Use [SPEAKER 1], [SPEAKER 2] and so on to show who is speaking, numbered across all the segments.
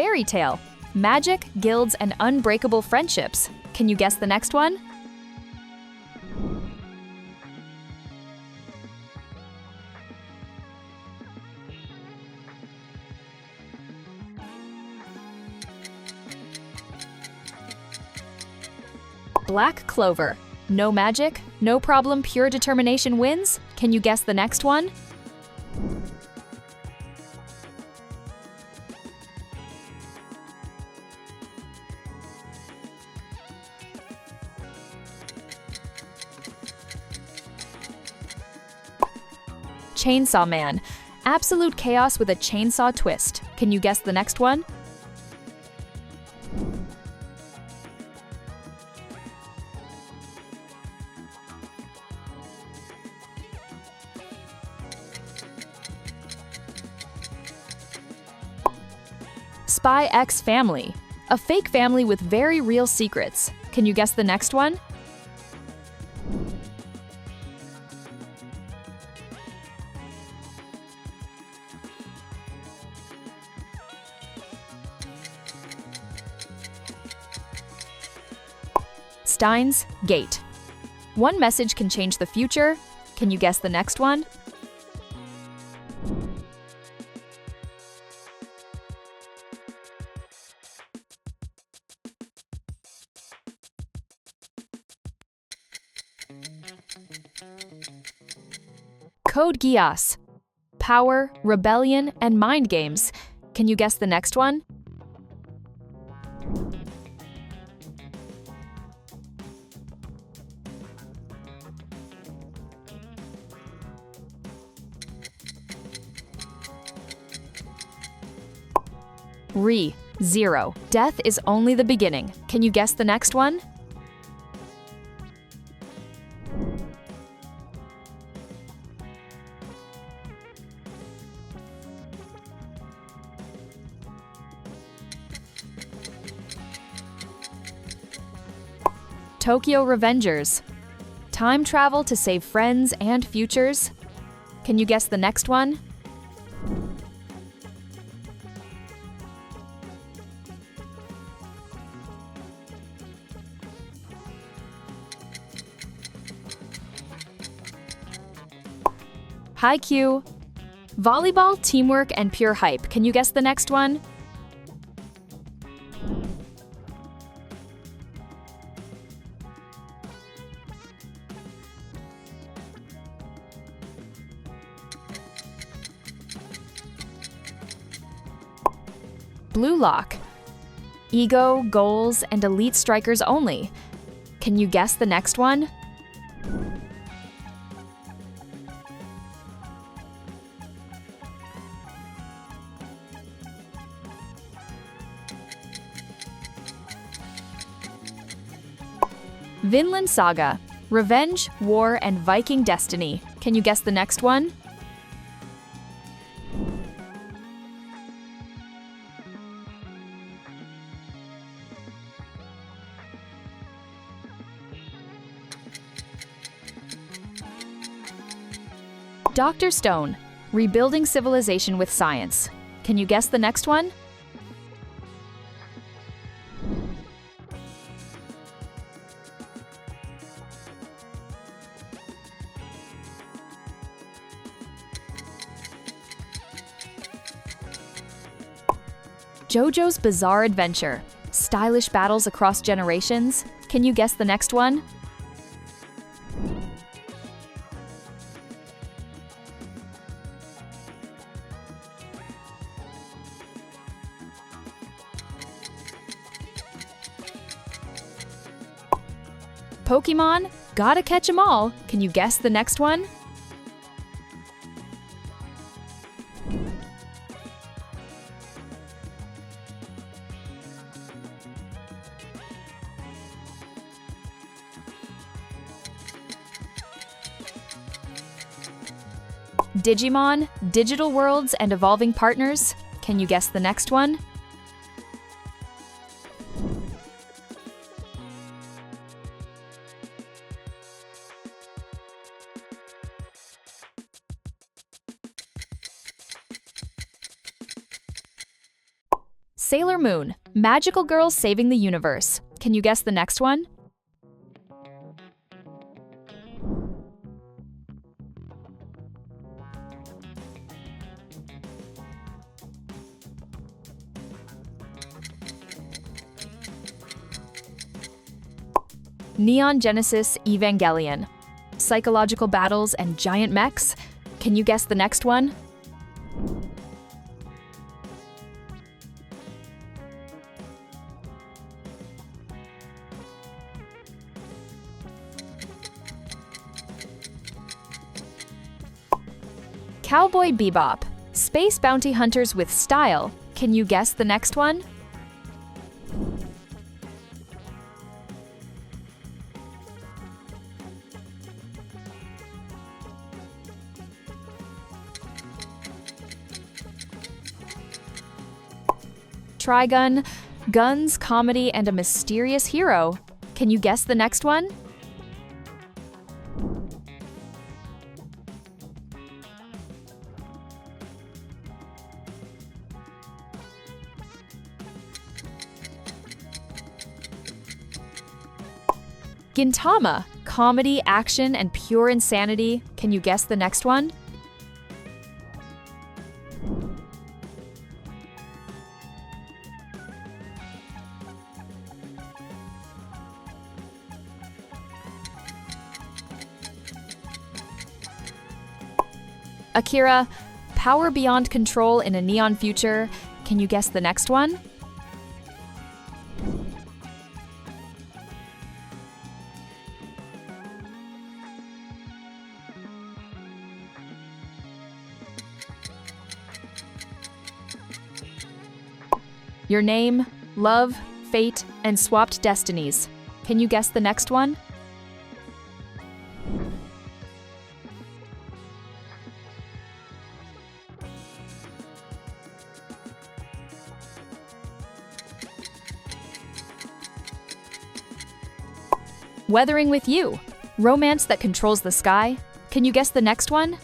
[SPEAKER 1] fairy tale, magic, guilds, and unbreakable friendships. Can you guess the next one? Black clover. No magic, no problem, pure determination wins. Can you guess the next one? Chainsaw Man. Absolute chaos with a chainsaw twist. Can you guess the next one? Spy X Family. A fake family with very real secrets. Can you guess the next one? Steins Gate. One message can change the future. Can you guess the next one? Code Geass. Power, rebellion, and mind games. Can you guess the next one? Zero. Death is only the beginning. Can you guess the next one? Tokyo Revengers. Time travel to save friends and futures. Can you guess the next one? Haikyuu. Volleyball, teamwork, and pure hype. Can you guess the next one? Blue Lock. Ego, goals, and elite strikers only. Can you guess the next one? Vinland Saga. Revenge, war, and Viking destiny. Can you guess the next one? Dr. Stone. Rebuilding civilization with science. Can you guess the next one? JoJo's Bizarre Adventure. Stylish battles across generations. Can you guess the next one? Pokemon, gotta catch 'em all. Can you guess the next one? Digimon, digital worlds, and evolving partners. Can you guess the next one? Sailor Moon, magical girl saving the universe. Can you guess the next one? Neon Genesis Evangelion. Psychological battles and giant mechs. Can you guess the next one? Cowboy Bebop. Space bounty hunters with style. Can you guess the next one? Trigun, guns, comedy, and a mysterious hero. Can you guess the next one? Gintama, comedy, action, and pure insanity. Can you guess the next one? Akira, power beyond control in a neon future. Can you guess the next one? Your name, love, fate, and swapped destinies. Can you guess the next one? Weathering with You, romance that controls the sky. Can you guess the next one?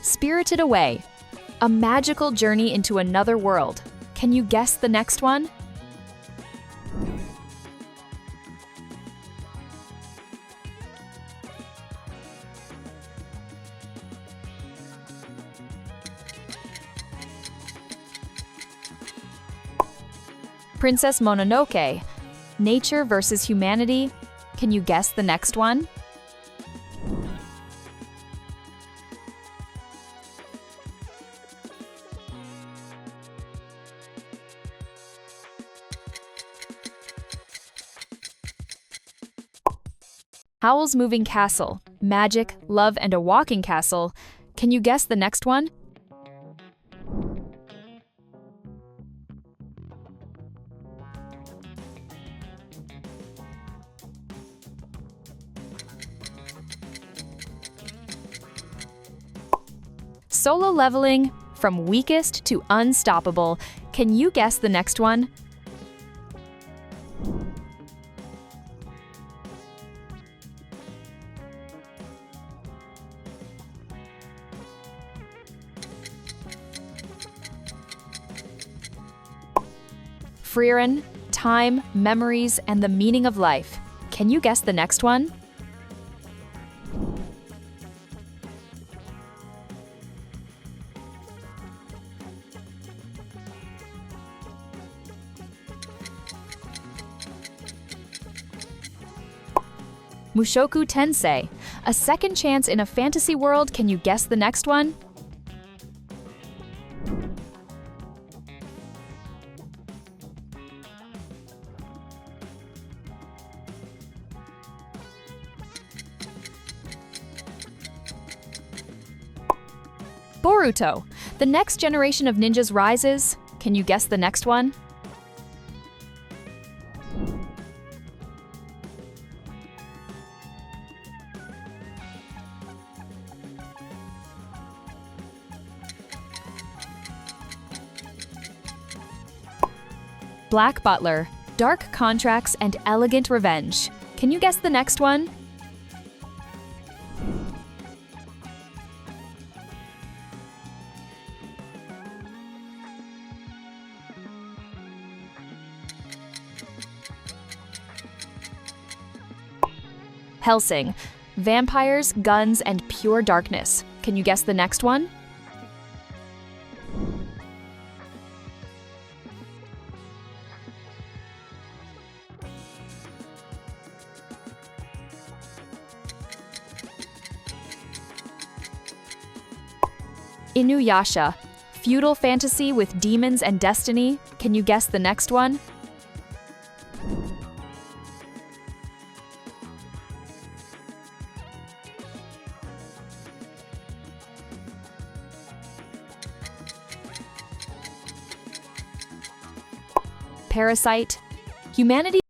[SPEAKER 1] Spirited Away, a magical journey into another world. Can you guess the next one? Princess Mononoke, nature versus humanity. Can you guess the next one? Howl's Moving Castle, magic, love, and a walking castle. Can you guess the next one? Solo leveling, from weakest to unstoppable. Can you guess the next one? Frieren, time, memories, and the meaning of life. Can you guess the next one? Mushoku Tensei, a second chance in a fantasy world. Can you guess the next one? Boruto, the next generation of ninjas rises. Can you guess the next one? Black Butler, dark contracts and elegant revenge. Can you guess the next one? Helsing, vampires, guns, and pure darkness. Can you guess the next one? Inuyasha, feudal fantasy with demons and destiny. Can you guess the next one? Parasite, humanity